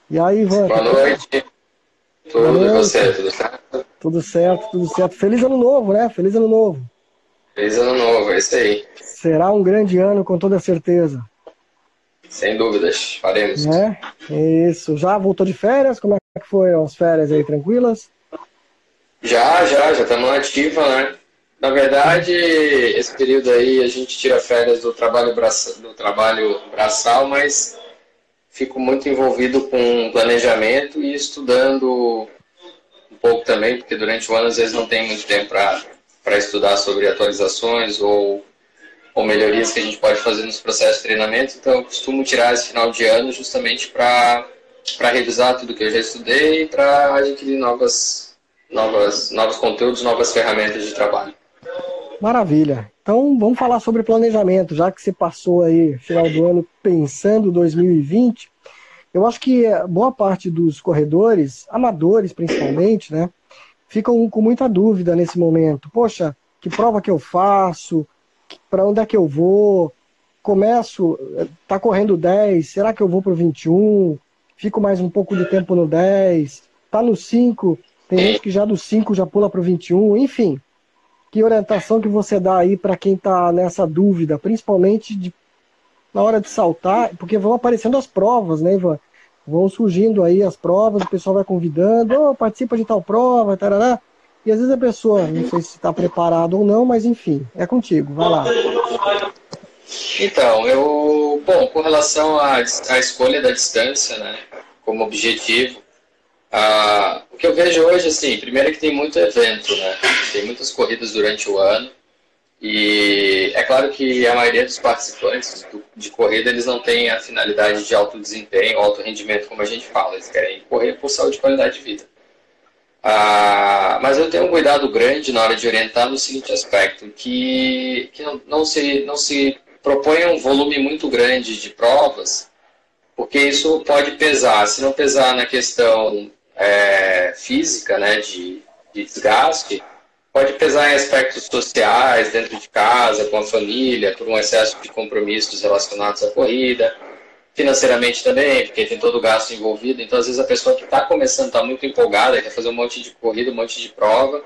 E aí, Ivan, Boa noite, boa tudo e você, noite. tudo certo? Tudo certo, tudo certo. Feliz ano novo, né? Feliz ano novo. Feliz ano novo, é isso aí, Será um grande ano, com toda certeza, sem dúvidas, faremos. né? Isso. Já voltou de férias? Como é que foi as férias aí, tranquilas? Já estamos na ativa, né? Na verdade, esse período aí a gente tira férias do trabalho braçal, mas fico muito envolvido com planejamento e estudando um pouco também, porque durante o ano às vezes não tem muito tempo para estudar sobre atualizações ou melhorias que a gente pode fazer nos processos de treinamento. Então, eu costumo tirar esse final de ano justamente para revisar tudo que eu já estudei e para adquirir novos conteúdos, novas ferramentas de trabalho. Maravilha. Então, vamos falar sobre planejamento, já que você passou aí final do ano pensando 2020. Eu acho que boa parte dos corredores, amadores principalmente, né, ficam com muita dúvida nesse momento. Poxa, que prova que eu faço? Para onde é que eu vou? Começo, tá correndo 10, será que eu vou pro 21? Fico mais um pouco de tempo no 10? Tá no 5? Tem gente que já do 5 já pula pro 21, enfim. Que orientação que você dá aí para quem tá nessa dúvida, principalmente na hora de saltar, porque vão aparecendo as provas, né, Ivan? Vão surgindo aí as provas, o pessoal vai convidando, oh, participa de tal prova, tarará. E às vezes a pessoa, não sei se está preparado ou não, mas enfim, é contigo, vai lá. Então, bom, com relação à escolha da distância, né, como objetivo, o que eu vejo hoje, assim, primeiro é que tem muito evento, né, tem muitas corridas durante o ano, e é claro que a maioria dos participantes de corrida, eles não têm a finalidade de alto desempenho, alto rendimento, como a gente fala, eles querem correr por saúde e qualidade de vida. Mas eu tenho um cuidado grande na hora de orientar no seguinte aspecto, que não se proponha um volume muito grande de provas, porque isso pode pesar. Se não pesar na questão física, né, de desgaste, pode pesar em aspectos sociais, dentro de casa, com a família, por um excesso de compromissos relacionados à corrida, financeiramente também, porque tem todo o gasto envolvido. Então, às vezes, a pessoa que está começando está muito empolgada, quer fazer um monte de corrida, um monte de prova,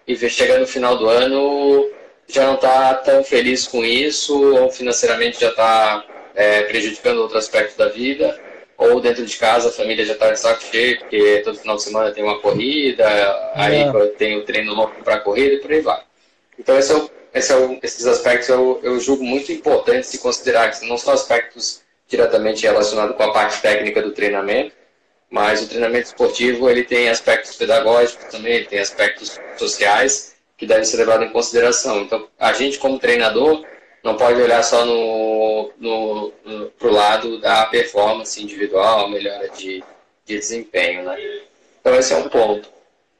e chega no final do ano, já não está tão feliz com isso, ou financeiramente já está prejudicando outro aspecto da vida, ou dentro de casa a família já está de saco cheio, porque todo final de semana tem uma corrida, aí É, tem o treino longo para a corrida e por aí vai. Então, esses aspectos eu julgo muito importantes de considerar, que não são aspectos diretamente relacionados com a parte técnica do treinamento, mas o treinamento esportivo ele tem aspectos pedagógicos também, ele tem aspectos sociais que devem ser levados em consideração. Então, a gente como treinador não pode olhar só pro lado da performance individual, melhora de desempenho, né? Então, esse é um ponto.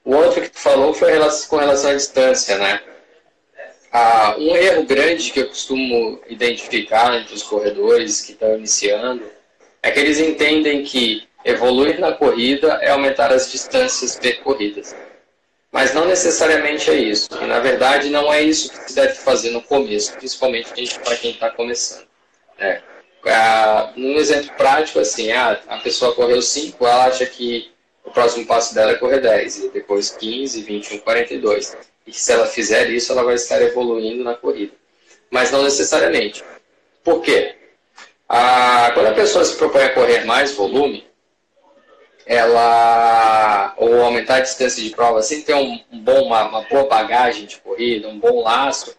O outro que tu falou foi com relação à distância, né? Um erro grande que eu costumo identificar entre os corredores que estão iniciando é que eles entendem que evoluir na corrida é aumentar as distâncias percorridas. Mas não necessariamente é isso. E, na verdade, não é isso que se deve fazer no começo, principalmente para quem está começando. Né? Num exemplo prático, assim, a pessoa correu 5, ela acha que o próximo passo dela é correr 10, e depois 15, 21, 42. E que se ela fizer isso, ela vai estar evoluindo na corrida. Mas não necessariamente. Por quê? Quando a pessoa se propõe a correr mais volume, ou aumentar a distância de prova, sem ter uma boa bagagem de corrida, um bom laço,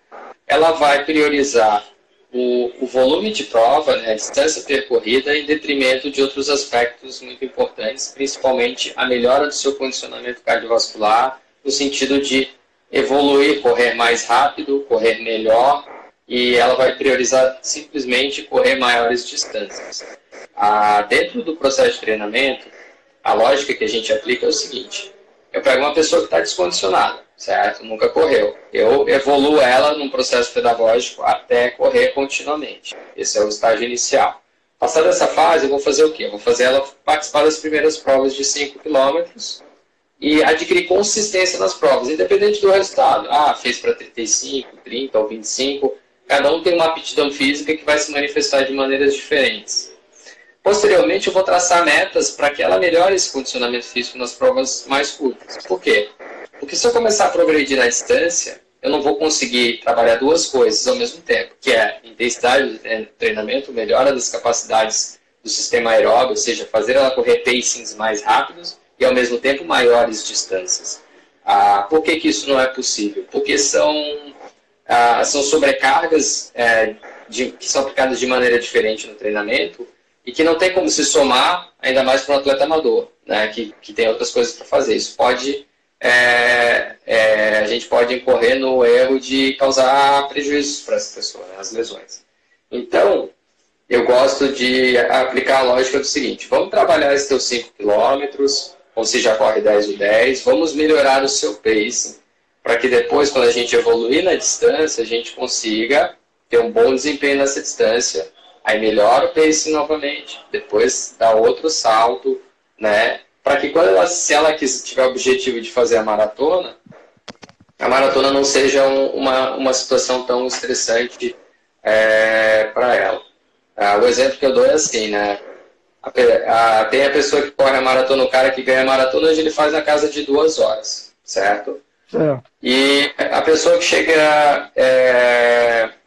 ela vai priorizar o volume de prova, né, a distância percorrida, em detrimento de outros aspectos muito importantes, principalmente a melhora do seu condicionamento cardiovascular, no sentido de evoluir, correr mais rápido, correr melhor, e ela vai priorizar simplesmente correr maiores distâncias. Dentro do processo de treinamento, a lógica que a gente aplica é o seguinte: eu pego uma pessoa que está descondicionada, certo? Nunca correu. Eu evoluo ela num processo pedagógico até correr continuamente. Esse é o estágio inicial. Passada essa fase, eu vou fazer o quê? Eu vou fazer ela participar das primeiras provas de 5 quilômetros e adquirir consistência nas provas, independente do resultado. Fez para 35, 30 ou 25. Cada um tem uma aptidão física que vai se manifestar de maneiras diferentes. Posteriormente, eu vou traçar metas para que ela melhore esse condicionamento físico nas provas mais curtas. Por quê? Porque se eu começar a progredir na distância, eu não vou conseguir trabalhar duas coisas ao mesmo tempo, que é intensidade do treinamento, melhora das capacidades do sistema aeróbio, ou seja, fazer ela correr pacings mais rápidos e, ao mesmo tempo, maiores distâncias. Por que isso não é possível? Porque são sobrecargas que são aplicadas de maneira diferente no treinamento e que não tem como se somar, ainda mais para um atleta amador, né, que tem outras coisas para fazer. Isso pode, a gente pode incorrer no erro de causar prejuízos para essa pessoa, né, as lesões. Então, eu gosto de aplicar a lógica do seguinte: vamos trabalhar esses teus 5 quilômetros, ou se já corre 10 ou 10, vamos melhorar o seu pacing, para que depois, quando a gente evoluir na distância, a gente consiga ter um bom desempenho nessa distância. Aí melhora o pacing novamente, depois dá outro salto, né? Para que quando se ela tiver o objetivo de fazer a maratona não seja uma situação tão estressante para ela. O exemplo que eu dou é assim, né? Tem a pessoa que corre a maratona, o cara que ganha a maratona, hoje ele faz na casa de 2 horas, certo? E a pessoa que chega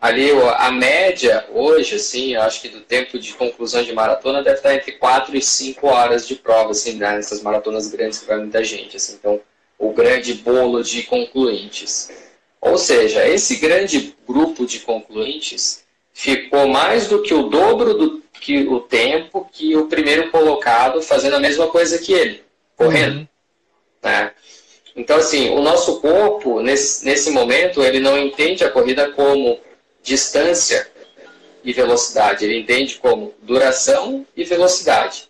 ali, a média hoje, assim, eu acho que do tempo de conclusão de maratona deve estar entre 4 e 5 horas de prova, assim, né, nessas maratonas grandes que vai muita gente, assim, então o grande bolo de concluintes. Ou seja, esse grande grupo de concluintes ficou mais do que o dobro do que o tempo que o primeiro colocado fazendo a mesma coisa que ele, correndo, né? Então, assim, o nosso corpo, nesse momento, ele não entende a corrida como distância e velocidade. Ele entende como duração e velocidade.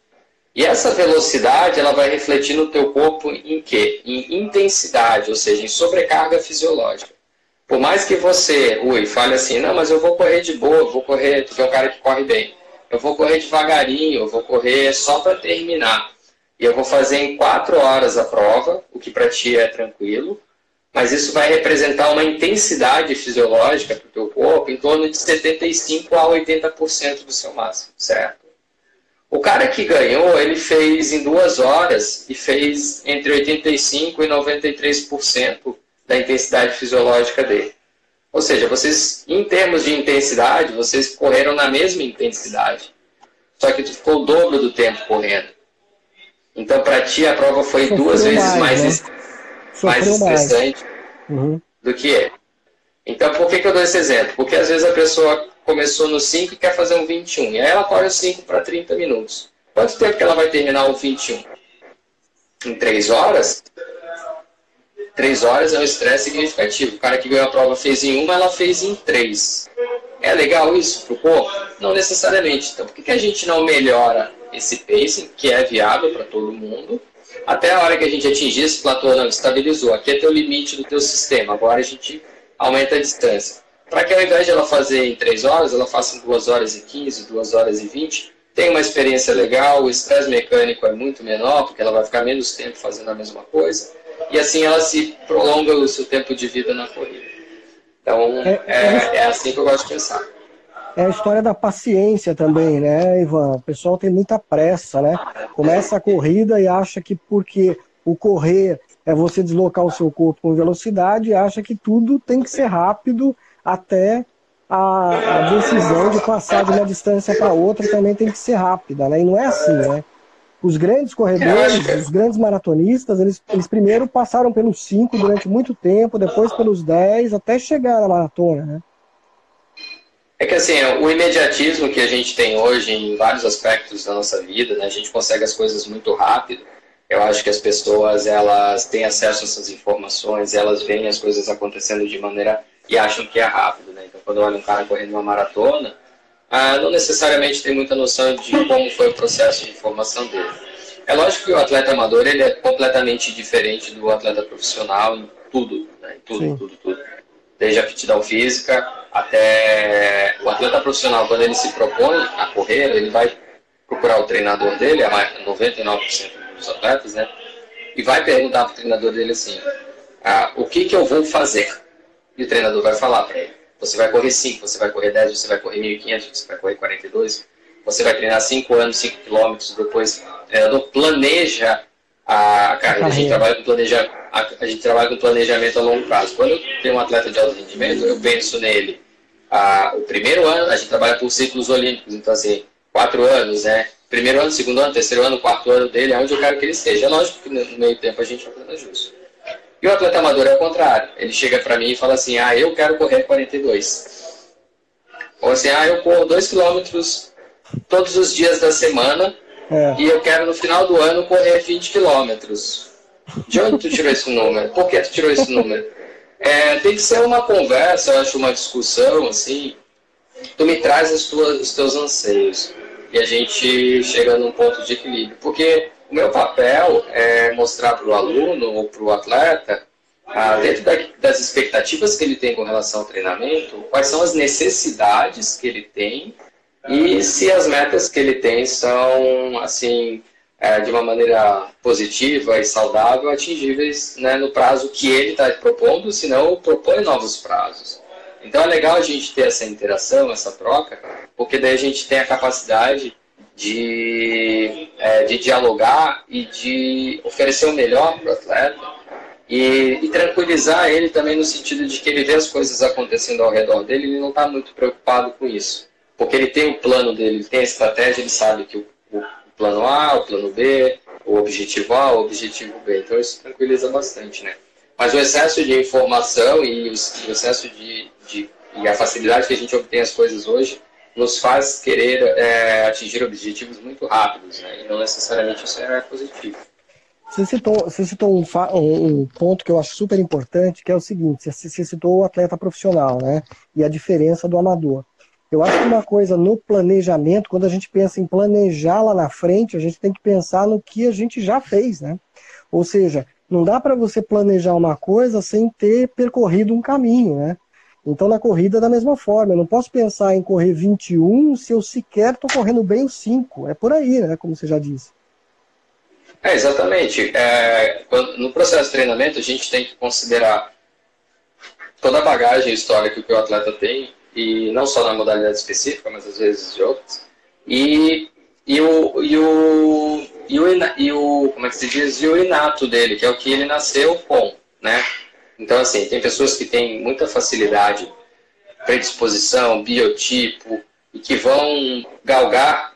E essa velocidade, ela vai refletir no teu corpo em quê? Em intensidade, ou seja, em sobrecarga fisiológica. Por mais que você, fale assim, não, mas eu vou correr de boa, vou correr, porque é um cara que corre bem. Eu vou correr devagarinho, eu vou correr só para terminar. E eu vou fazer em 4 horas a prova, o que para ti é tranquilo, mas isso vai representar uma intensidade fisiológica para o teu corpo em torno de 75% a 80% do seu máximo, certo? O cara que ganhou, ele fez em 2 horas e fez entre 85% e 93% da intensidade fisiológica dele. Ou seja, vocês, em termos de intensidade, vocês correram na mesma intensidade, só que tu ficou o dobro do tempo correndo. Então, para ti, a prova foi Sofreu 2 vezes mais estressante do que ele. Então, por que eu dou esse exemplo? Porque, às vezes, a pessoa começou no 5 e quer fazer um 21. E aí ela corre o 5 para 30 minutos. Quanto tempo que ela vai terminar o 21? Em 3 horas? 3 horas é um estresse significativo. O cara que ganhou a prova fez em 1, ela fez em 3. É legal isso para o corpo? Não necessariamente. Então, por que a gente não melhora esse pacing, que é viável para todo mundo, até a hora que a gente atingir esse platô, não, estabilizou, aqui é teu limite do teu sistema, agora a gente aumenta a distância. Para que ao invés de ela fazer em 3 horas, ela faça em 2 horas e 15, 2 horas e 20, tem uma experiência legal, o estresse mecânico é muito menor, porque ela vai ficar menos tempo fazendo a mesma coisa, e assim ela se prolonga o seu tempo de vida na corrida. Então, é assim que eu gosto de pensar. É a história da paciência também, né, Ivan? O pessoal tem muita pressa, né? Começa a corrida e acha que porque o correr é você deslocar o seu corpo com velocidade, acha que tudo tem que ser rápido até a decisão de passar de uma distância para outra também tem que ser rápida, né? E não é assim, né? Os grandes corredores, os grandes maratonistas, eles primeiro passaram pelos 5 durante muito tempo, depois pelos 10, até chegar na maratona, né? É que assim, o imediatismo que a gente tem hoje em vários aspectos da nossa vida, né, a gente consegue as coisas muito rápido. Eu acho que as pessoas, elas têm acesso a essas informações, elas veem as coisas acontecendo de maneira e acham que é rápido, né? Então, quando eu olho um cara correndo uma maratona, não necessariamente tem muita noção de como foi o processo de formação dele. É lógico que o atleta amador, ele é completamente diferente do atleta profissional em tudo, né? Em tudo. Desde a aptidão física até o atleta profissional, quando ele se propõe a correr, ele vai procurar o treinador dele, 99% dos atletas, né? E vai perguntar para o treinador dele assim, o que eu vou fazer? E o treinador vai falar para ele, você vai correr 5, você vai correr 10, você vai correr 1.500, você vai correr 42. você vai treinar 5 anos, 5 quilômetros, depois não planeja a carreira. A gente trabalha com planejamento a longo prazo. Quando eu tenho um atleta de alto rendimento, eu penso nele. O primeiro ano, a gente trabalha por ciclos olímpicos, então assim, 4 anos, né? Primeiro ano, segundo ano, terceiro ano, quarto ano dele, é onde eu quero que ele esteja. É lógico que no meio tempo a gente vai fazer ajuste. E o atleta amador é o contrário. Ele chega para mim e fala assim, eu quero correr 42. Ou assim, eu corro 2 quilômetros todos os dias da semana e eu quero no final do ano correr 20 quilômetros. De onde tu tirou esse número? Por que tu tirou esse número? Tem que ser uma conversa, eu acho, uma discussão, assim. Tu me traz os teus anseios e a gente chega num ponto de equilíbrio. Porque o meu papel é mostrar para o aluno ou para o atleta, dentro das expectativas que ele tem com relação ao treinamento, quais são as necessidades que ele tem e se as metas que ele tem são, assim, de uma maneira positiva e saudável, atingíveis, né, no prazo que ele está propondo, senão propõe novos prazos. Então é legal a gente ter essa interação, essa troca, porque daí a gente tem a capacidade de dialogar e de oferecer o melhor para o atleta e tranquilizar ele também no sentido de que ele vê as coisas acontecendo ao redor dele e ele não está muito preocupado com isso. Porque ele tem o plano dele, ele tem a estratégia, ele sabe que o plano A, o plano B, o objetivo A, o objetivo B. Então isso tranquiliza bastante, né? Mas o excesso de informação e o excesso e a facilidade que a gente obtém as coisas hoje nos faz querer atingir objetivos muito rápidos, né? E não necessariamente isso é positivo. Você citou um ponto que eu acho super importante, que é o seguinte, você citou o atleta profissional, né? E a diferença do amador. Eu acho que uma coisa no planejamento, quando a gente pensa em planejar lá na frente, a gente tem que pensar no que a gente já fez, né? Ou seja, não dá para você planejar uma coisa sem ter percorrido um caminho, né? Então na corrida da mesma forma, eu não posso pensar em correr 21 se eu sequer estou correndo bem os 5. É por aí, né? Como você já disse. Exatamente. No processo de treinamento, a gente tem que considerar toda a bagagem histórica que o atleta tem, e não só na modalidade específica, mas às vezes de outras. Como é que se diz? E o inato dele, que é o que ele nasceu com, né? Então, assim, tem pessoas que têm muita facilidade, predisposição, biotipo, e que vão galgar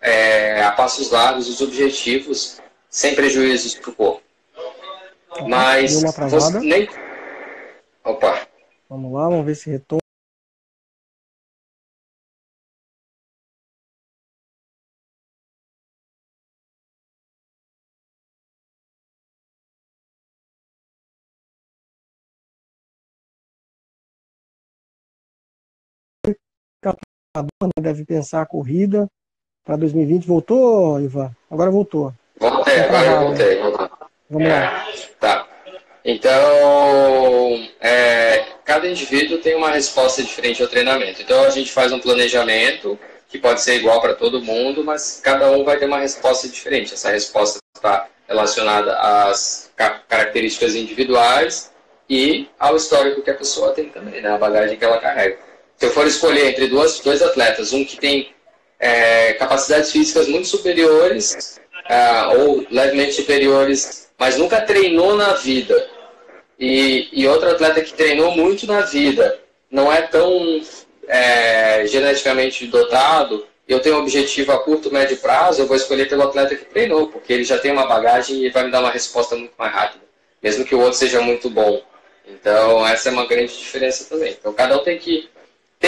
a passos largos os objetivos sem prejuízos para o corpo. Mas você nem... Opa! Vamos lá, vamos ver se retorna. Deve pensar a corrida para 2020. Voltou, Ivan? Agora voltou. Voltei, agora eu voltei. Vamos lá. Tá. Então, cada indivíduo tem uma resposta diferente ao treinamento. Então, a gente faz um planejamento que pode ser igual para todo mundo, mas cada um vai ter uma resposta diferente. Essa resposta está relacionada às características individuais e ao histórico que a pessoa tem também, né? A bagagem que ela carrega. Se eu for escolher entre dois atletas, um que tem capacidades físicas muito superiores ou levemente superiores, mas nunca treinou na vida, e outro atleta que treinou muito na vida, não é tão geneticamente dotado, eu tenho um objetivo a curto, médio prazo, eu vou escolher pelo atleta que treinou, porque ele já tem uma bagagem e vai me dar uma resposta muito mais rápida, mesmo que o outro seja muito bom. Então, essa é uma grande diferença também. Então, cada um tem que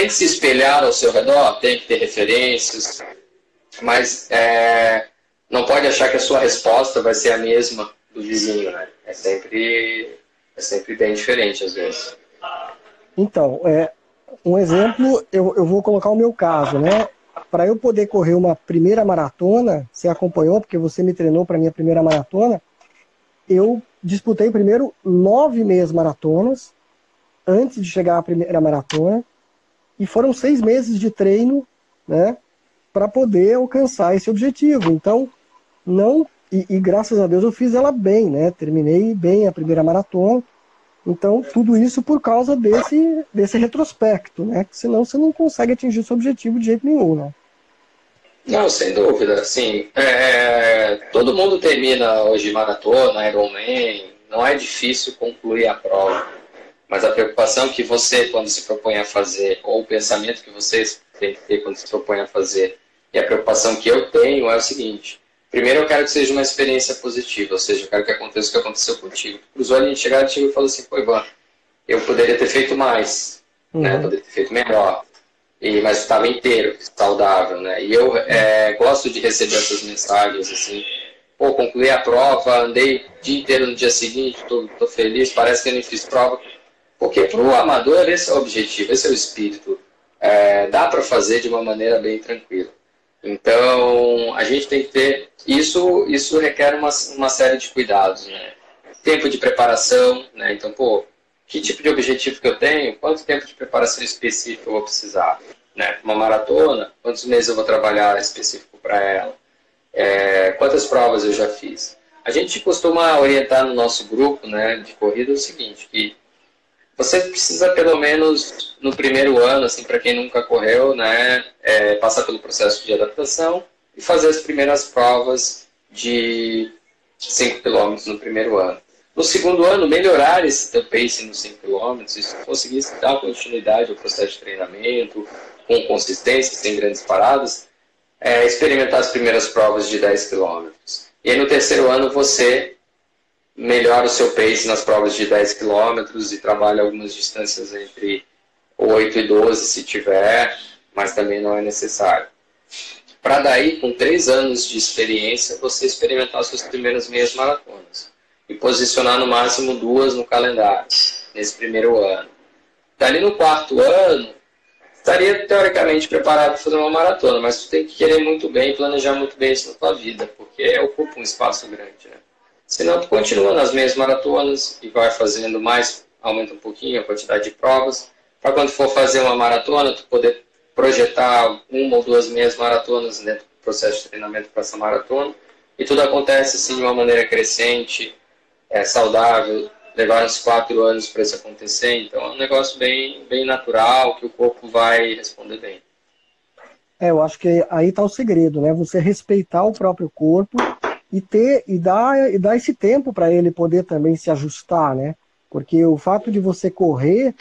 se espelhar ao seu redor, tem que ter referências, mas não pode achar que a sua resposta vai ser a mesma do vizinho, né? É sempre bem diferente, às vezes. Então, um exemplo, eu vou colocar o meu caso, né? Para eu poder correr uma primeira maratona, você acompanhou, porque você me treinou para a minha primeira maratona, eu disputei primeiro 9 meias maratonas, antes de chegar à primeira maratona, e foram 6 meses de treino, né, para poder alcançar esse objetivo. Então, e graças a Deus eu fiz ela bem, né, terminei bem a primeira maratona. Então, tudo isso por causa desse retrospecto, né, que senão você não consegue atingir seu objetivo de jeito nenhum, né. Não, sem dúvida. Assim, todo mundo termina hoje maratona, Ironman, não é difícil concluir a prova. Mas a preocupação que você, quando se propõe a fazer, ou o pensamento que vocês têm que ter quando se propõe a fazer, e a preocupação que eu tenho é o seguinte: primeiro, eu quero que seja uma experiência positiva, ou seja, eu quero que aconteça o que aconteceu contigo. Cruzou ali, chegar e falou assim: pô, Ivan, eu poderia ter feito mais, né? Poderia ter feito melhor. Mas estava inteiro, saudável, né? E eu gosto de receber essas mensagens, assim, pô, concluí a prova, andei o dia inteiro no dia seguinte, tô feliz, parece que eu nem fiz prova. Porque para o amador esse é o objetivo, esse é o espírito. Dá para fazer de uma maneira bem tranquila. Então, a gente tem que ter... Isso requer uma série de cuidados, né? Tempo de preparação, né? Então, pô, que tipo de objetivo que eu tenho? Quanto tempo de preparação específico eu vou precisar? Né? Uma maratona, quantos meses eu vou trabalhar específico para ela? Quantas provas eu já fiz? A gente costuma orientar no nosso grupo, né, de corrida o seguinte, que você precisa, pelo menos no primeiro ano, assim, para quem nunca correu, né, passar pelo processo de adaptação e fazer as primeiras provas de 5 quilômetros no primeiro ano. No segundo ano, melhorar esse teu pace nos 5 quilômetros, e se conseguir dar continuidade ao processo de treinamento, com consistência, sem grandes paradas, experimentar as primeiras provas de 10 quilômetros. E aí no terceiro ano você melhora o seu pace nas provas de 10 quilômetros e trabalha algumas distâncias entre 8 e 12 se tiver, mas também não é necessário. Para daí, com 3 anos de experiência, você experimentar suas primeiras meias maratonas e posicionar no máximo 2 no calendário, nesse primeiro ano. Dali no quarto ano, estaria teoricamente preparado para fazer uma maratona, mas tu tem que querer muito bem, planejar muito bem isso na tua vida, porque ocupa um espaço grande, né? Senão tu continua nas meias maratonas e vai fazendo mais, aumenta um pouquinho a quantidade de provas, para quando for fazer uma maratona, tu poder projetar 1 ou 2 meias maratonas dentro do processo de treinamento para essa maratona, e tudo acontece assim de uma maneira crescente, saudável. Levaram uns 4 anos para isso acontecer, então é um negócio bem, bem natural, que o corpo vai responder bem. Eu acho que aí está o segredo, né? Você respeitar o próprio corpo e dar esse tempo para ele poder também se ajustar, né? Porque o fato de você correr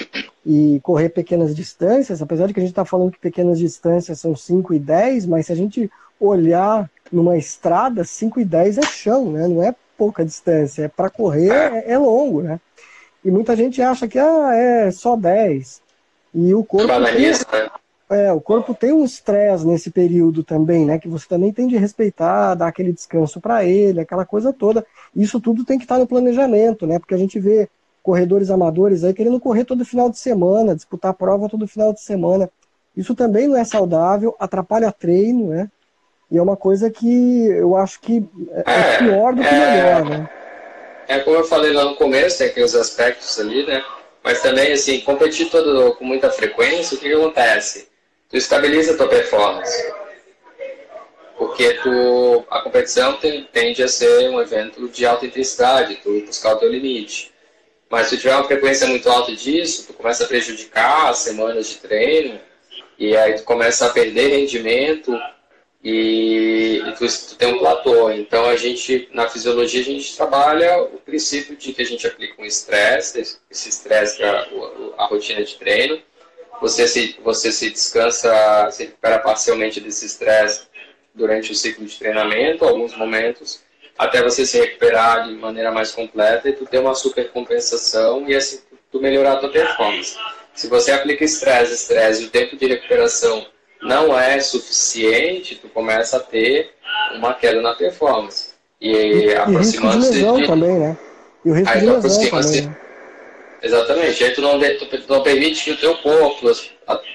e correr pequenas distâncias, apesar de que a gente está falando que pequenas distâncias são 5 e 10, mas se a gente olhar numa estrada, 5 e 10 é chão, né? Não é pouca distância, para correr é longo, né? E muita gente acha que é só 10. E o corpo o corpo tem um estresse nesse período também, né? Que você também tem de respeitar, dar aquele descanso para ele, aquela coisa toda. Isso tudo tem que estar no planejamento, né? Porque a gente vê corredores amadores aí querendo correr todo final de semana, disputar prova todo final de semana. Isso também não é saudável, atrapalha treino, né? E é uma coisa que eu acho que é pior do que melhor, né? Como eu falei lá no começo, tem aqueles aspectos ali, né? Mas também, assim, competir com muita frequência, o que acontece? Tu estabiliza a tua performance. Porque a competição tende a ser um evento de alta intensidade, tu buscar o teu limite. Mas se tu tiver uma frequência muito alta disso, tu começa a prejudicar as semanas de treino, e aí tu começa a perder rendimento, e tu tem um platô. Então, na fisiologia, a gente trabalha o princípio de que a gente aplica um estresse, esse estresse é a rotina de treino. Você se descansa, se recupera parcialmente desse estresse durante o ciclo de treinamento, alguns momentos, até você se recuperar de maneira mais completa e tu ter uma super compensação e assim tu melhorar a tua performance. Se você aplica estresse e o tempo de recuperação não é suficiente, tu começa a ter uma queda na performance. E aproximando-se de lesão também, né? E o risco de lesão também, né? Exatamente. Aí tu não permite que o teu corpo,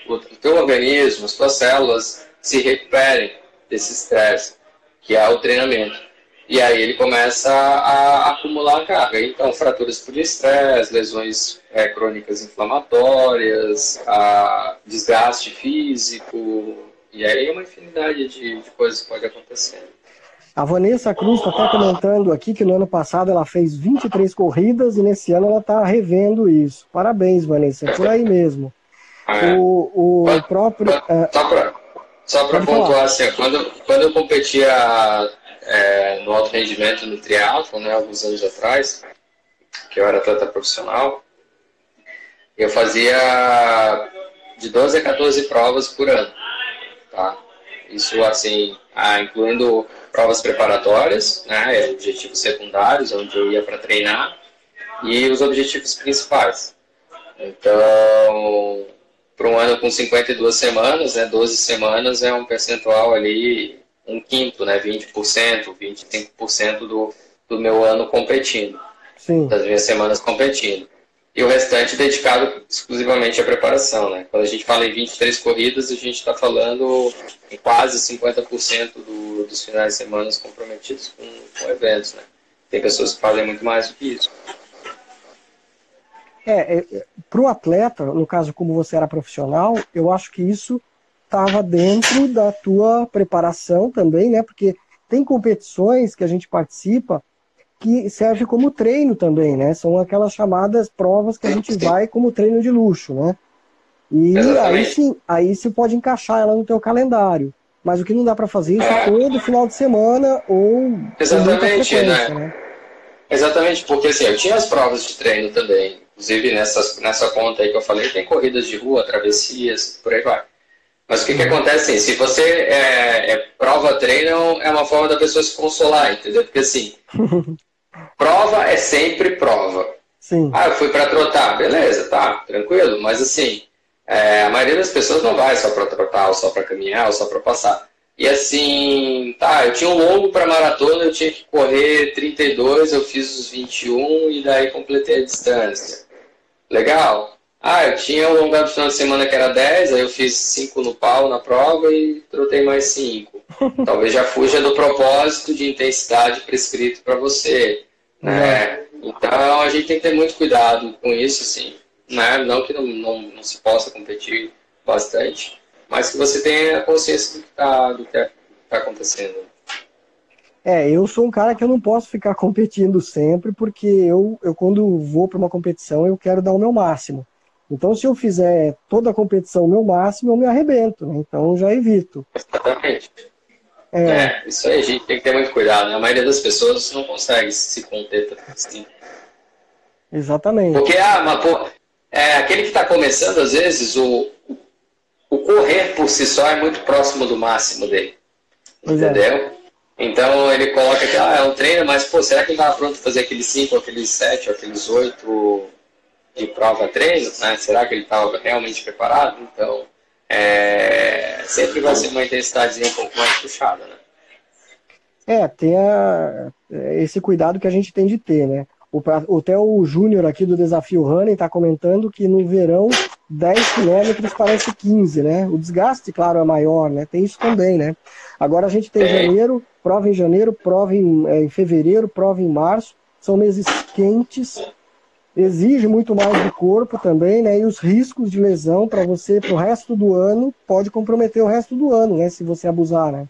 o teu organismo, as tuas células se recuperem desse estresse, que é o treinamento. E aí ele começa a acumular carga. Então, fraturas por estresse, lesões crônicas inflamatórias, desgaste físico, e aí uma infinidade de coisas que pode acontecer. A Vanessa Cruz está até comentando aqui que no ano passado ela fez 23 corridas e nesse ano ela está revendo isso. Parabéns, Vanessa, é por aí mesmo. O próprio... Só para Pode falar. pontuar, assim, ó, quando eu competia no alto rendimento no triatlo, né, alguns anos atrás, que eu era atleta profissional, eu fazia de 12 a 14 provas por ano, tá? Isso, assim, incluindo provas preparatórias, né, objetivos secundários, onde eu ia para treinar, e os objetivos principais. Então, para um ano com 52 semanas, né, 12 semanas é um percentual ali, um quinto, né, 20%, 25% do meu ano competindo, Sim. das minhas semanas competindo. E o restante dedicado exclusivamente à preparação, né? Quando a gente fala em 23 corridas, a gente está falando em quase 50% dos finais de semana comprometidos com eventos, né? Tem pessoas que fazem muito mais do que isso. Para o atleta, no caso, como você era profissional, eu acho que isso estava dentro da tua preparação também, né? Porque tem competições que a gente participa que serve como treino também, né? São aquelas chamadas provas que a gente Sim, vai como treino de luxo, né? E aí exatamente. sim, aí você pode encaixar ela no teu calendário. Mas o que não dá para fazer isso todo final de semana ou com muita Exatamente, frequência, né? né? Exatamente, porque assim, eu tinha as provas de treino também. Inclusive, nessa conta aí que eu falei, tem corridas de rua, travessias, por aí vai. Mas o que Uhum. acontece, assim, se você prova treino, é uma forma da pessoa se consolar, entendeu? Porque assim, prova é sempre prova. Sim, Eu fui para trotar, beleza, tá, tranquilo, mas assim, a maioria das pessoas não vai só para trotar, ou só para caminhar, ou só para passar. E assim, tá, eu tinha um longo para maratona, eu tinha que correr 32, eu fiz os 21 e daí completei a distância. Legal. Eu tinha um longado final de semana que era 10, aí eu fiz 5 no pau na prova e trotei mais 5. Talvez já fuja do propósito de intensidade prescrito para você, exato. né? Então a gente tem que ter muito cuidado com isso, assim, né? Não que não se possa competir bastante, mas que você tenha consciência do que tá acontecendo. Eu sou um cara que eu não posso ficar competindo sempre, porque eu quando vou para uma competição, eu quero dar o meu máximo. Então, se eu fizer toda a competição o meu máximo, eu me arrebento, né? Então, eu já evito. Exatamente. É, Isso aí a gente tem que ter muito cuidado, né? A maioria das pessoas não consegue se conter tanto assim. Porque, exatamente. mas, pô, aquele que está começando, às vezes, o correr por si só é muito próximo do máximo dele, Pois é. entendeu? Então ele coloca que é um treino, mas pô, será que ele estava pronto para fazer aqueles 5, aqueles 7, aqueles 8 de prova treino? Né? Será que ele estava realmente preparado? Então, sempre vai ser uma intensidade um pouco mais puxada, né? Tem esse cuidado que a gente tem de ter, né? Até o Júnior aqui do Desafio Running está comentando que no verão 10 quilômetros parece 15, né? O desgaste, claro, é maior, né? Tem isso também, né? Agora a gente tem Tem, janeiro, prova em fevereiro, prova em março. São meses quentes, exige muito mais do corpo também, né? E os riscos de lesão para você, para o resto do ano, pode comprometer o resto do ano, né? Se você abusar, né?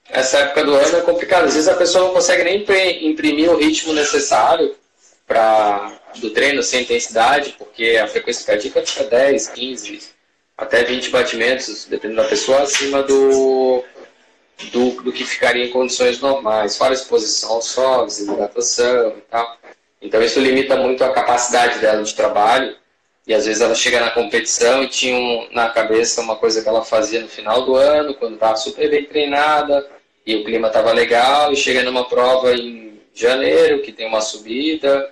Essa época do ano é complicado. Às vezes a pessoa não consegue nem imprimir o ritmo necessário do treino sem intensidade, porque a frequência cardíaca fica 10, 15, até 20 batimentos, dependendo da pessoa, acima do que ficaria em condições normais, fora exposição ao sol, desidratação e tal. Então isso limita muito a capacidade dela de trabalho. E às vezes ela chega na competição e tinha na cabeça uma coisa que ela fazia no final do ano, quando estava super bem treinada e o clima estava legal, e chega numa prova em janeiro, que tem uma subida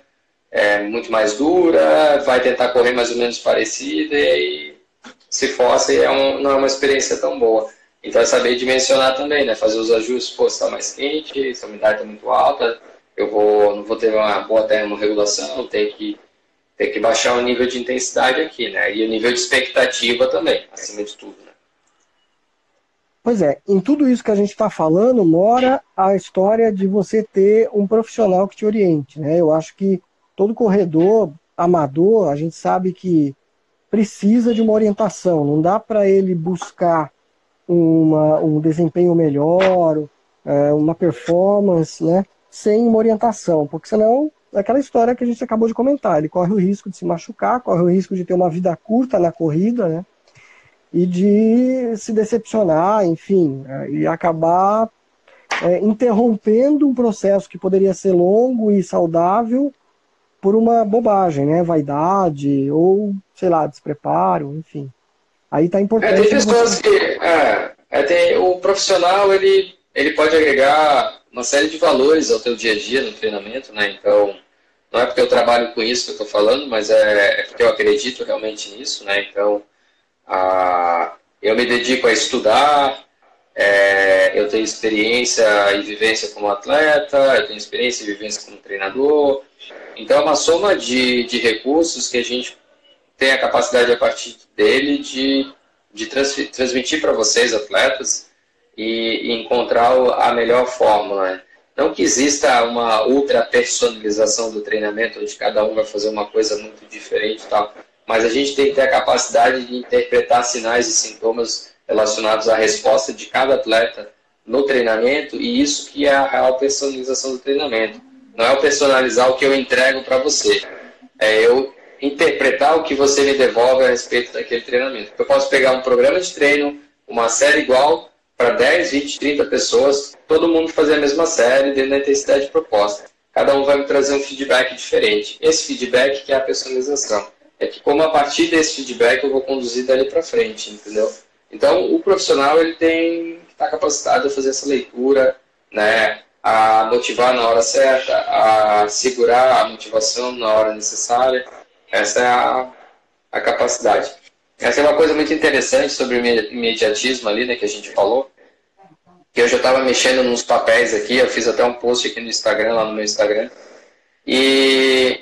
muito mais dura, vai tentar correr mais ou menos parecida e aí se força e não é uma experiência tão boa. Então é saber dimensionar também, né? Fazer os ajustes, pô, se está mais quente, se a umidade está muito alta, não vou ter uma boa termorregulação, tem que baixar o nível de intensidade aqui, né? E o nível de expectativa também, acima de tudo, né? Pois é, em tudo isso que a gente está falando, mora a história de você ter um profissional que te oriente, né? Eu acho que todo corredor amador, a gente sabe que precisa de uma orientação, não dá para ele buscar um desempenho melhor, uma performance, né? Sem uma orientação, porque senão aquela história que a gente acabou de comentar. Ele corre o risco de se machucar, corre o risco de ter uma vida curta na corrida, né? E de se decepcionar, enfim, e acabar interrompendo um processo que poderia ser longo e saudável por uma bobagem, né? Vaidade ou, sei lá, despreparo, enfim. Aí tá importante. Tem pessoas que... o profissional, ele pode agregar uma série de valores ao teu dia a dia no treinamento, né? Então, não é porque eu trabalho com isso que eu estou falando, mas é porque eu acredito realmente nisso, né? Então, eu me dedico a estudar, eu tenho experiência e vivência como atleta, eu tenho experiência e vivência como treinador. Então, é uma soma de recursos que a gente tem a capacidade, a partir dele, de transmitir para vocês, atletas, e encontrar a melhor fórmula. Né? Não que exista uma ultra personalização do treinamento, onde cada um vai fazer uma coisa muito diferente e tal, mas a gente tem que ter a capacidade de interpretar sinais e sintomas relacionados à resposta de cada atleta no treinamento, e isso que é a real personalização do treinamento. Não é o personalizar o que eu entrego para você, é eu interpretar o que você me devolve a respeito daquele treinamento. Eu posso pegar um programa de treino, uma série igual, para 10, 20, 30 pessoas, todo mundo fazer a mesma série dentro da intensidade proposta. Cada um vai me trazer um feedback diferente. Esse feedback que é a personalização. É que como a partir desse feedback eu vou conduzir dali para frente, entendeu? Então o profissional ele tem que estar capacitado a fazer essa leitura, né? A motivar na hora certa, a segurar a motivação na hora necessária. Essa é a capacidade. Essa é uma coisa muito interessante sobre o imediatismo ali, né, que a gente falou. Que eu já estava mexendo nos papéis aqui, eu fiz até um post aqui no Instagram, lá no meu Instagram. E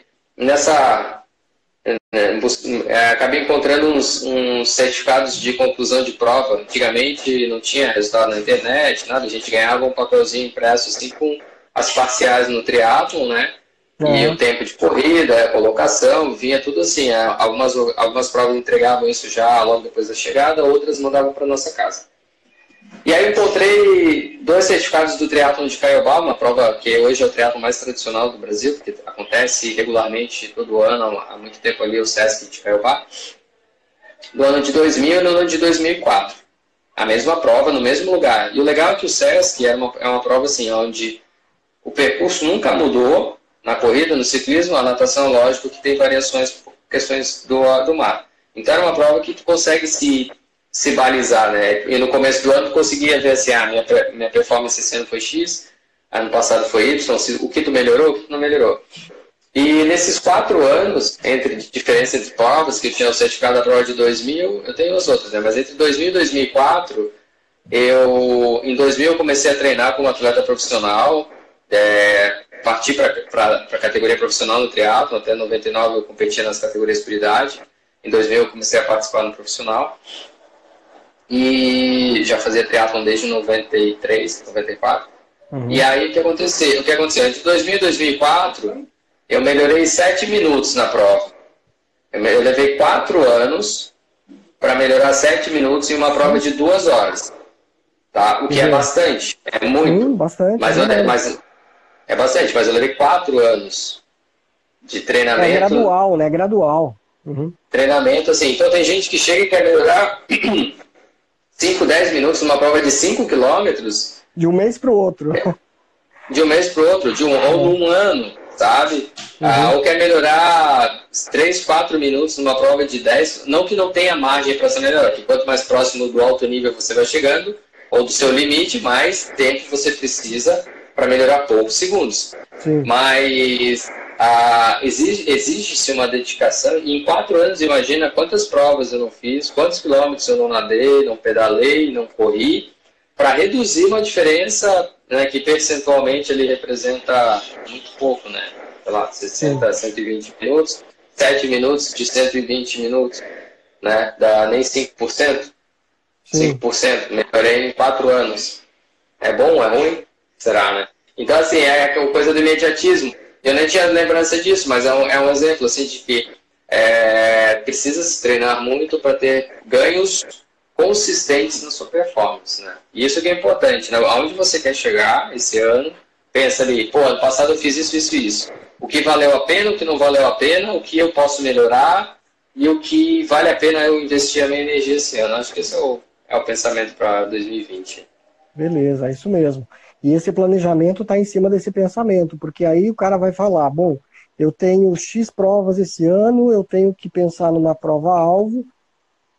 acabei encontrando uns certificados de conclusão de prova. Antigamente não tinha resultado na internet, nada. A gente ganhava um papelzinho impresso assim com as parciais no triatlon, né? E o tempo de corrida, a colocação, vinha tudo assim. Algumas provas entregavam isso já logo depois da chegada, outras mandavam para nossa casa. E aí eu encontrei 2 certificados do triatlon de Caiobá, uma prova que hoje é o triatlon mais tradicional do Brasil, porque acontece regularmente todo ano, há muito tempo ali, o Sesc de Caiobá, do ano de 2000 e no ano de 2004. A mesma prova, no mesmo lugar. E o legal é que o Sesc é uma prova assim, onde o percurso nunca mudou, na corrida, no ciclismo, a natação, lógico, que tem variações por questões do mar. Então, é uma prova que tu consegue se balizar, né? E no começo do ano, tu conseguia ver assim, minha performance esse ano foi X, ano passado foi Y, o que tu melhorou, o que tu não melhorou. E nesses 4 anos, entre diferença entre provas, que eu tinha o certificado da prova de 2000, eu tenho as outras, né? Mas entre 2000 e 2004, em 2000 eu comecei a treinar como atleta profissional, parti para a categoria profissional no triatlo, até 99 eu competia nas categorias por idade. Em 2000 eu comecei a participar no profissional. E já fazia triatlon desde 93, 94. E aí o que aconteceu? Entre 2000 e 2004, eu melhorei 7 minutos na prova. Eu levei 4 anos para melhorar 7 minutos em uma prova de 2 horas. Tá? O que é bastante, é muito. Bastante. É bastante, mas eu levei 4 anos de treinamento. É gradual, né? Gradual. Treinamento, assim. Então tem gente que chega e quer melhorar 5, 10 minutos numa prova de 5 quilômetros. De um mês para o outro. De um mês para o outro, ou num ano, sabe? Ou quer melhorar 3, 4 minutos numa prova de 10. Não que não tenha margem para ser melhor, que quanto mais próximo do alto nível você vai chegando, ou do seu limite, mais tempo você precisa para melhorar poucos segundos. Sim. Mas exige-se uma dedicação, e em 4 anos, imagina quantas provas eu não fiz, quantos quilômetros eu não nadei, não pedalei, não corri, para reduzir uma diferença, né, que percentualmente ele representa muito pouco, né? Sei lá, 60, 120 minutos, 7 minutos de 120 minutos, né? Dá nem 5%. Sim. 5%, melhorei em 4 anos. É bom, é ruim? Será, né? Então, assim, é aquela coisa do imediatismo. Eu nem tinha lembrança disso, mas é um exemplo, assim, de que precisa se treinar muito para ter ganhos consistentes na sua performance, né? E isso que é importante, né? Aonde você quer chegar esse ano, pensa ali, pô, ano passado eu fiz isso, isso e isso. O que valeu a pena, o que não valeu a pena, o que eu posso melhorar e o que vale a pena eu investir a minha energia esse ano. Acho que esse é o pensamento para 2020. Beleza, é isso mesmo. E esse planejamento está em cima desse pensamento, porque aí o cara vai falar, bom, eu tenho X provas esse ano, eu tenho que pensar numa prova-alvo,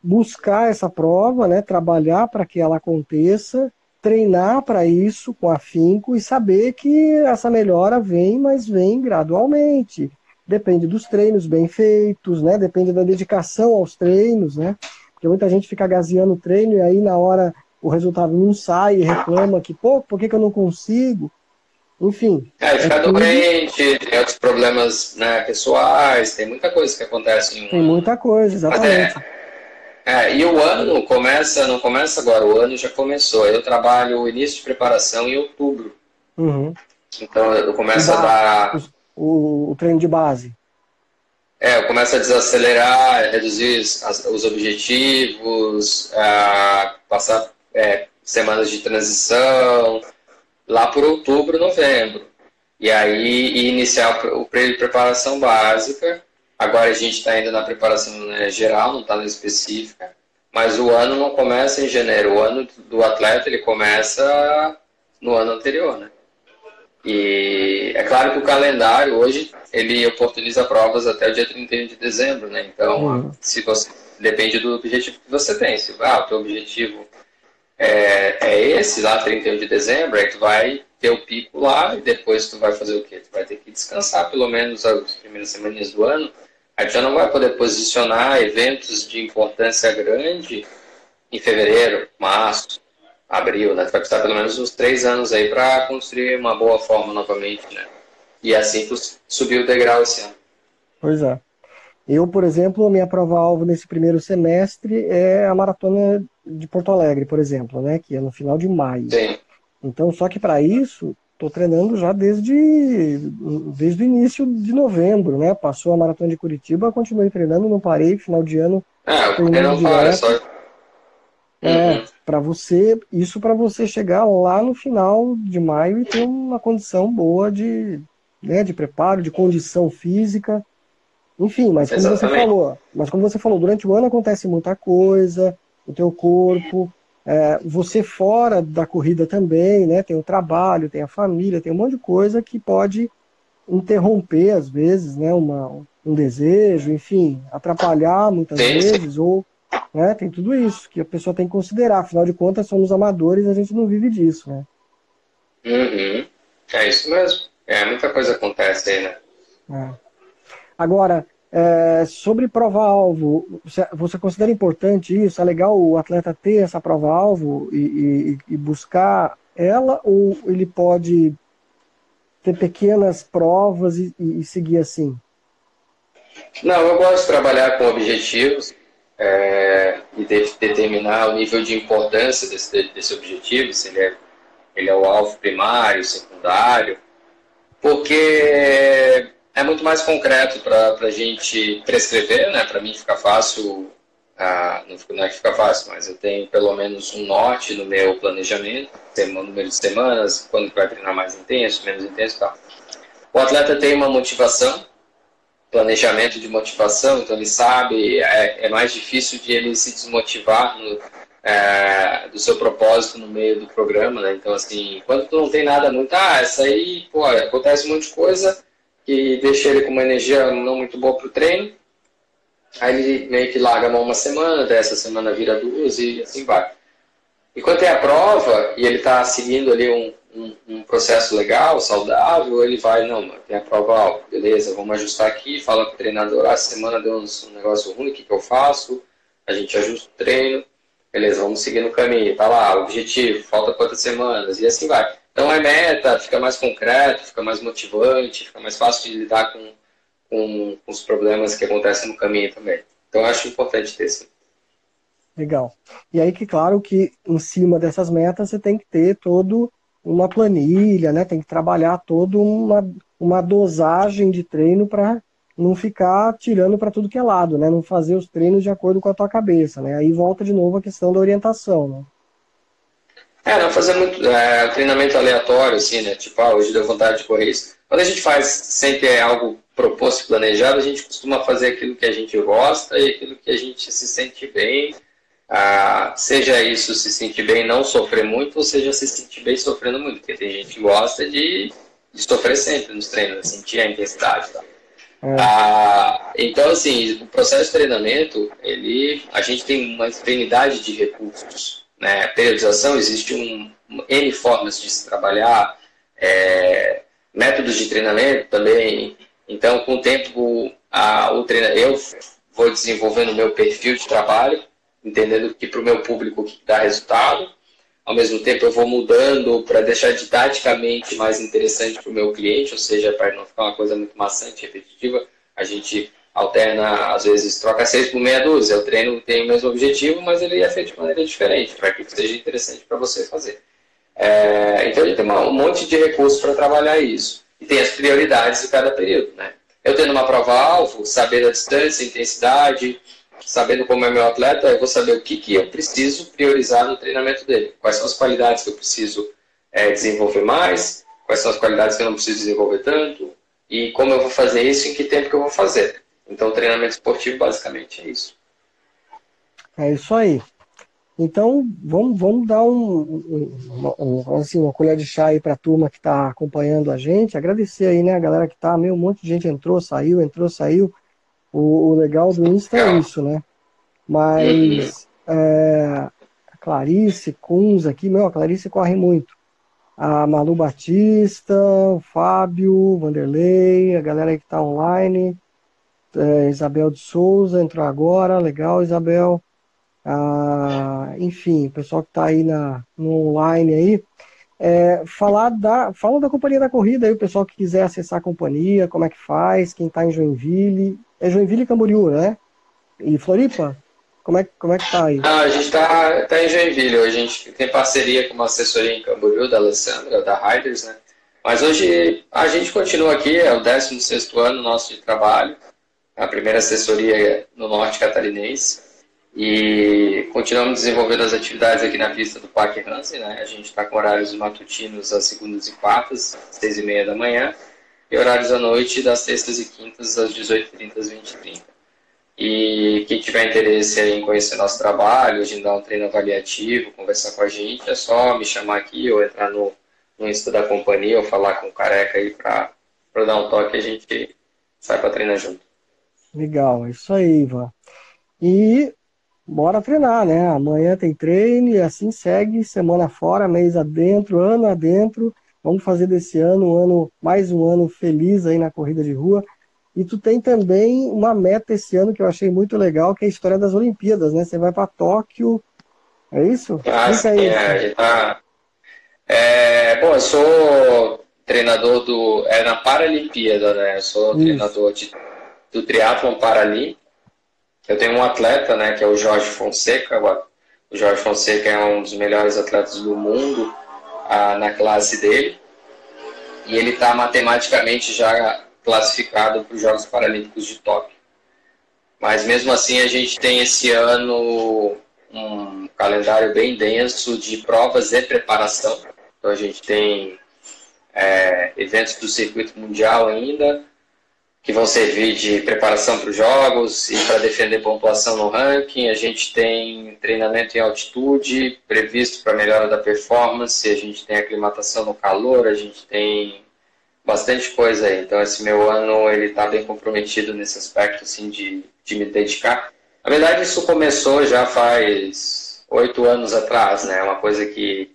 buscar essa prova, né, trabalhar para que ela aconteça, treinar para isso com afinco e saber que essa melhora vem, mas vem gradualmente. Depende dos treinos bem feitos, né, depende da dedicação aos treinos, né, porque muita gente fica gaseando o treino e aí na hora o resultado não sai e reclama que, pô, por que que eu não consigo? Enfim. Ficar doente, tem outros problemas, né, pessoais, tem muita coisa que acontece em um Tem ano. muita coisa, exatamente. E o ano não começa agora, o ano já começou. Eu trabalho o início de preparação em outubro. Uhum. Então eu começo a dar... O treino de base. Eu começo a desacelerar, reduzir os objetivos, passar semanas de transição, lá por outubro, novembro. E aí iniciar o período de preparação básica. Agora a gente está indo na preparação, né, geral, não está na específica. Mas o ano não começa em janeiro. O ano do atleta ele começa no ano anterior, né? E é claro que o calendário hoje ele oportuniza provas até o dia 31 de dezembro, né? Então, se você depende do objetivo que você tem. Se o teu objetivo é esse, lá 31 de dezembro, aí tu vai ter o pico lá e depois tu vai fazer o quê? Tu vai ter que descansar pelo menos as primeiras semanas do ano. Aí tu já não vai poder posicionar eventos de importância grande em fevereiro, março, abril, né? Tu vai precisar pelo menos uns 3 anos aí para construir uma boa forma novamente, né? E assim tu subiu o degrau esse ano. Pois é. Eu, por exemplo, minha prova-alvo nesse primeiro semestre é a Maratona de Porto Alegre, por exemplo, né? Que é no final de maio. Sim. Então, só que para isso, estou treinando já desde o início de novembro, né? Passou a Maratona de Curitiba, continuei treinando, não parei, final de ano treinando não para, só... isso para você chegar lá no final de maio e ter uma condição boa de preparo, de condição física, enfim, mas como você falou, durante o ano acontece muita coisa, o teu corpo, você fora da corrida também, né? Tem o trabalho, tem a família, tem um monte de coisa que pode interromper às vezes, né? Um desejo, enfim, atrapalhar muitas vezes, ou né? Tem tudo isso que a pessoa tem que considerar. Afinal de contas, somos amadores, a gente não vive disso, né? Uhum. É isso mesmo. Muita coisa acontece aí, né? Agora, sobre prova-alvo, você considera importante isso? É legal o atleta ter essa prova-alvo e buscar ela, ou ele pode ter pequenas provas e seguir assim? Não, eu gosto de trabalhar com objetivos e determinar o nível de importância desse objetivo, se ele é o alvo primário, secundário, porque é muito mais concreto para a gente prescrever, né? Para mim fica fácil, não é que fica fácil, mas eu tenho pelo menos um norte no meu planejamento, número de semanas, quando vai treinar mais intenso, menos intenso e tal. O atleta tem uma motivação, planejamento de motivação, então ele sabe, é mais difícil de ele se desmotivar do seu propósito no meio do programa, né? Então, assim, quando tu não tem nada muito, essa aí, pô, acontece um monte de coisa que deixa ele com uma energia não muito boa pro treino, aí ele meio que larga a mão uma semana, dessa semana vira 2 e assim vai. E quando tem a prova e ele está seguindo ali um processo legal, saudável, ele vai, não, mano, tem a prova, beleza, vamos ajustar aqui, fala com o treinador, essa semana deu um negócio ruim, o que eu faço? A gente ajusta o treino, beleza, vamos seguir no caminho, tá lá, objetivo, falta quantas semanas, e assim vai. Então é meta, fica mais concreto, fica mais motivante, fica mais fácil de lidar com os problemas que acontecem no caminho também. Então eu acho importante ter sim. Legal. E aí que claro que em cima dessas metas você tem que ter todo uma planilha, né? Tem que trabalhar toda uma dosagem de treino para não ficar tirando para tudo que é lado, né? Não fazer os treinos de acordo com a tua cabeça, né? Aí volta de novo a questão da orientação, né? Não fazer muito treinamento aleatório, assim, né? Tipo, hoje deu vontade de correr isso. Quando a gente faz sem ter algo proposto e planejado, a gente costuma fazer aquilo que a gente gosta e aquilo que a gente se sente bem. Seja isso se sentir bem e não sofrer muito, ou seja se sentir bem sofrendo muito, porque tem gente que gosta de sofrer sempre nos treinos, sentir a intensidade. Tá? Então, assim, o processo de treinamento, a gente tem uma infinidade de recursos. Né? Periodização, existe N formas de se trabalhar, métodos de treinamento também. Então, com o tempo, eu vou desenvolvendo o meu perfil de trabalho, entendendo que para o meu público que dá resultado. Ao mesmo tempo, eu vou mudando para deixar didaticamente mais interessante para o meu cliente, ou seja, para não ficar uma coisa muito maçante, repetitiva. A gente alterna, às vezes, troca 6 por meia dúzia. O treino tem o mesmo objetivo, mas ele é feito de maneira diferente, para que seja interessante para você fazer. Então, a gente tem um monte de recursos para trabalhar isso. E tem as prioridades de cada período. Né? Eu tendo uma prova-alvo, saber a distância, a intensidade, sabendo como é meu atleta, eu vou saber o que eu preciso priorizar no treinamento dele. Quais são as qualidades que eu preciso desenvolver mais, quais são as qualidades que eu não preciso desenvolver tanto, e como eu vou fazer isso e em que tempo que eu vou fazer. Então, o treinamento esportivo basicamente é isso. É isso aí. Então, vamos dar uma colher de chá aí para a turma que está acompanhando a gente. Agradecer aí, né, a galera que está, um monte de gente entrou, saiu. O legal do Insta é isso, né? Mas a Clarice Kunz aqui, a Clarice corre muito. A Malu Batista, o Fábio, o Vanderlei, a galera aí que está online. Isabel de Souza entrou agora, legal, Isabel. Enfim, o pessoal que está aí no online aí. Fala da Companhia da Corrida aí, o pessoal que quiser acessar a companhia, como é que faz, quem está em Joinville. É Joinville e Camboriú, né? E Floripa? Como é que tá aí? A gente tá em Joinville. Hoje a gente tem parceria com uma assessoria em Camboriú, da Alessandra, da Riders, né? Mas hoje a gente continua aqui, é o 16º ano nosso de trabalho, a primeira assessoria no Norte Catarinense, e continuamos desenvolvendo as atividades aqui na pista do Parque Hansen, né? A gente está com horários matutinos às segundas e quartas, 6h30 da manhã, e horários à noite das terças e quintas às 18h30 às 20h30. E quem tiver interesse em conhecer nosso trabalho, de dar um treino avaliativo, conversar com a gente, é só me chamar aqui ou entrar no Insta da companhia ou falar com o Careca aí para dar um toque e a gente sai para treinar junto. Legal, é isso aí, Ivan. E bora treinar, né? Amanhã tem treino e assim segue, semana fora, mês adentro, ano adentro. Vamos fazer desse ano mais um ano feliz aí na corrida de rua. E tu tem também uma meta esse ano que eu achei muito legal, que é a história das Olimpíadas, né? Você vai para Tóquio, é isso? Sim, bom, eu sou treinador na Paralimpíada, né? Eu sou treinador do triatlon paralímpico. Eu tenho um atleta, né, que é o Jorge Fonseca. O Jorge Fonseca é um dos melhores atletas do mundo na classe dele. E ele está matematicamente já classificado para os Jogos Paralímpicos de Tóquio. Mas mesmo assim a gente tem esse ano um calendário bem denso de provas e preparação. Então a gente tem eventos do circuito mundial ainda, que vão servir de preparação para os jogos e para defender pontuação no ranking. A gente tem treinamento em altitude previsto para melhora da performance, a gente tem aclimatação no calor, a gente tem bastante coisa aí. Então esse meu ano ele está bem comprometido nesse aspecto assim, de me dedicar. Na verdade isso começou já faz 8 anos atrás, né? É uma coisa que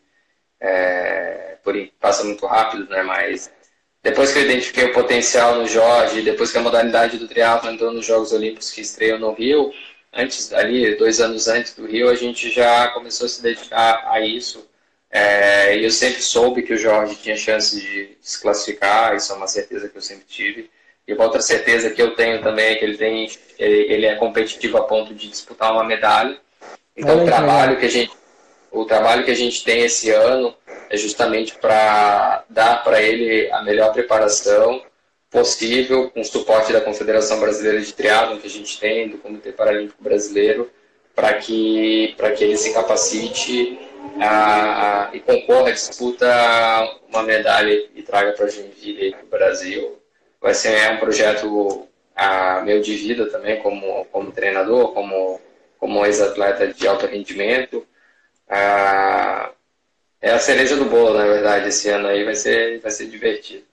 passa muito rápido, né? Mas depois que eu identifiquei o potencial no Jorge, depois que a modalidade do triatlo entrou nos Jogos Olímpicos que estreou no Rio, 2 anos antes do Rio, a gente já começou a se dedicar a isso. E eu sempre soube que o Jorge tinha chance de se classificar, isso é uma certeza que eu sempre tive. E uma outra certeza que eu tenho também é que ele é competitivo a ponto de disputar uma medalha. Então o trabalho que a gente tem esse ano é justamente para dar para ele a melhor preparação possível, com o suporte da Confederação Brasileira de Triatlon que a gente tem, do Comitê Paralímpico Brasileiro, para que ele se capacite e concorra, disputa uma medalha e traga para Joinville e para o Brasil. Vai ser um projeto meu de vida também, como treinador, como ex-atleta de alto rendimento. É a cereja do bolo, na verdade, esse ano aí vai ser divertido.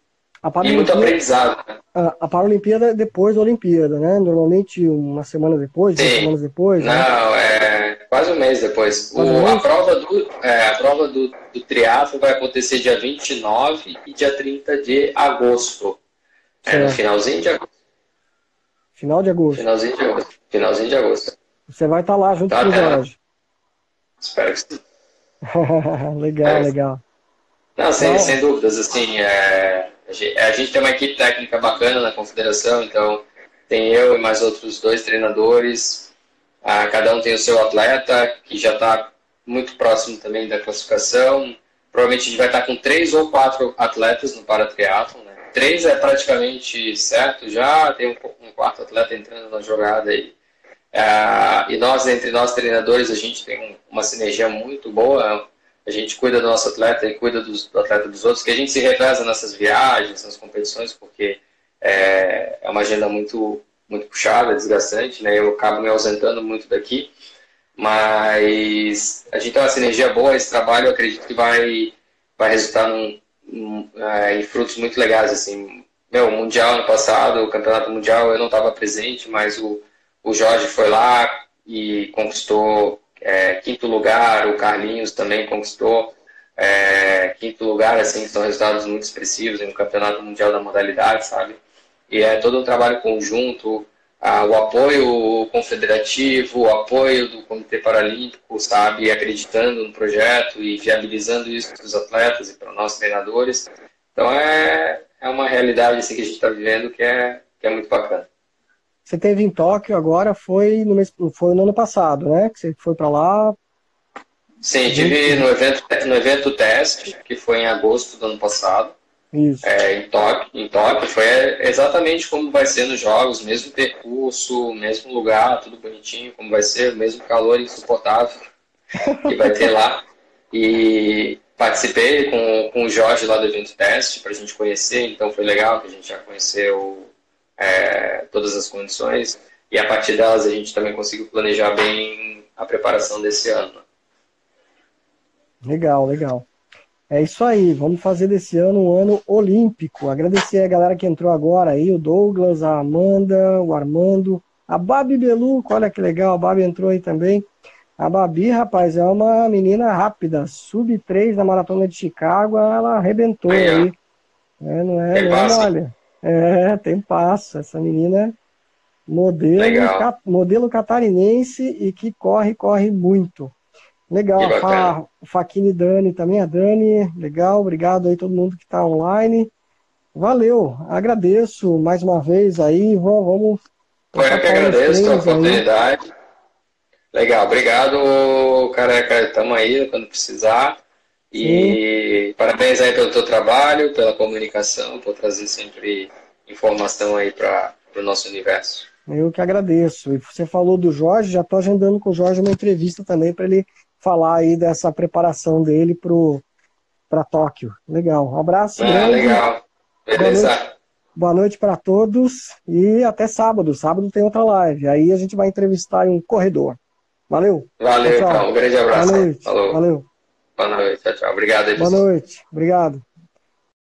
E muito aprendizado, né? A Paralimpíada é depois da Olimpíada, né? Normalmente uma semana depois, 2 semanas depois. Não, né? Quase um mês depois. A prova do triatlo vai acontecer dia 29 e dia 30 de agosto. No finalzinho de agosto. Final de agosto. Finalzinho de agosto. Você vai estar lá junto com o Jorge. Espero que sim. Legal. Não, sem dúvidas, assim, a gente tem uma equipe técnica bacana na confederação, então tem eu e mais outros 2 treinadores, cada um tem o seu atleta, que já está muito próximo também da classificação. Provavelmente a gente vai estar com 3 ou 4 atletas no paratriatlon, né? 3 é praticamente certo já, tem um 4º atleta entrando na jogada aí. E entre nós treinadores, a gente tem uma sinergia muito boa. A gente cuida do nosso atleta e cuida do atleta dos outros, que a gente se reveza nessas viagens, nas competições, porque é uma agenda muito, muito puxada, desgastante, né? Eu acabo me ausentando muito daqui, mas a gente tem uma sinergia boa. Esse trabalho eu acredito que vai resultar em frutos muito legais, assim. O Mundial ano passado, o Campeonato Mundial, eu não estava presente, mas o Jorge foi lá e conquistou 5º lugar, o Carlinhos também conquistou 5º lugar, assim, são resultados muito expressivos no Campeonato Mundial da modalidade, sabe? E é todo um trabalho conjunto, o apoio confederativo, o apoio do Comitê Paralímpico, sabe? Acreditando no projeto e viabilizando isso para os atletas e para nós treinadores. Então é uma realidade assim, que a gente está vivendo que é muito bacana. Você teve em Tóquio agora, foi no ano passado, né? Que você foi para lá. Sim, estive no evento teste, que foi em agosto do ano passado. Isso. Em Tóquio foi exatamente como vai ser nos jogos, mesmo percurso, mesmo lugar, tudo bonitinho, como vai ser, o mesmo calor insuportável que vai ter lá. E participei com o Jorge lá do evento teste, para a gente conhecer, então foi legal que a gente já conheceu todas as condições, e a partir delas a gente também conseguiu planejar bem a preparação desse ano. Legal. É isso aí, vamos fazer desse ano um ano olímpico. Agradecer a galera que entrou agora aí, o Douglas, a Amanda, o Armando, a Babi Beluco, olha que legal, a Babi entrou aí também. A Babi, rapaz, é uma menina rápida, sub-3 na Maratona de Chicago, ela arrebentou aí. Não é mole. Tem passo. Essa menina é modelo catarinense e que corre muito. Legal. O Faquini e Dani também. A Dani, legal. Obrigado aí todo mundo que está online. Valeu. Agradeço mais uma vez aí. Vamos. Eu que agradeço a oportunidade. Aí. Legal. Obrigado, Careca. Estamos aí quando precisar. E Sim. Parabéns aí pelo teu trabalho, pela comunicação, por trazer sempre informação aí para o nosso universo. Eu que agradeço. E você falou do Jorge, já estou agendando com o Jorge uma entrevista também para ele falar aí dessa preparação dele para Tóquio. Legal. Um abraço. Legal. Beleza. Boa noite para todos e até sábado. Sábado tem outra live. Aí a gente vai entrevistar um corredor. Valeu. Valeu, então. Um grande abraço. Boa noite. Falou. Valeu. Boa noite. Tchau. Obrigado aí, Boa noite. Obrigado.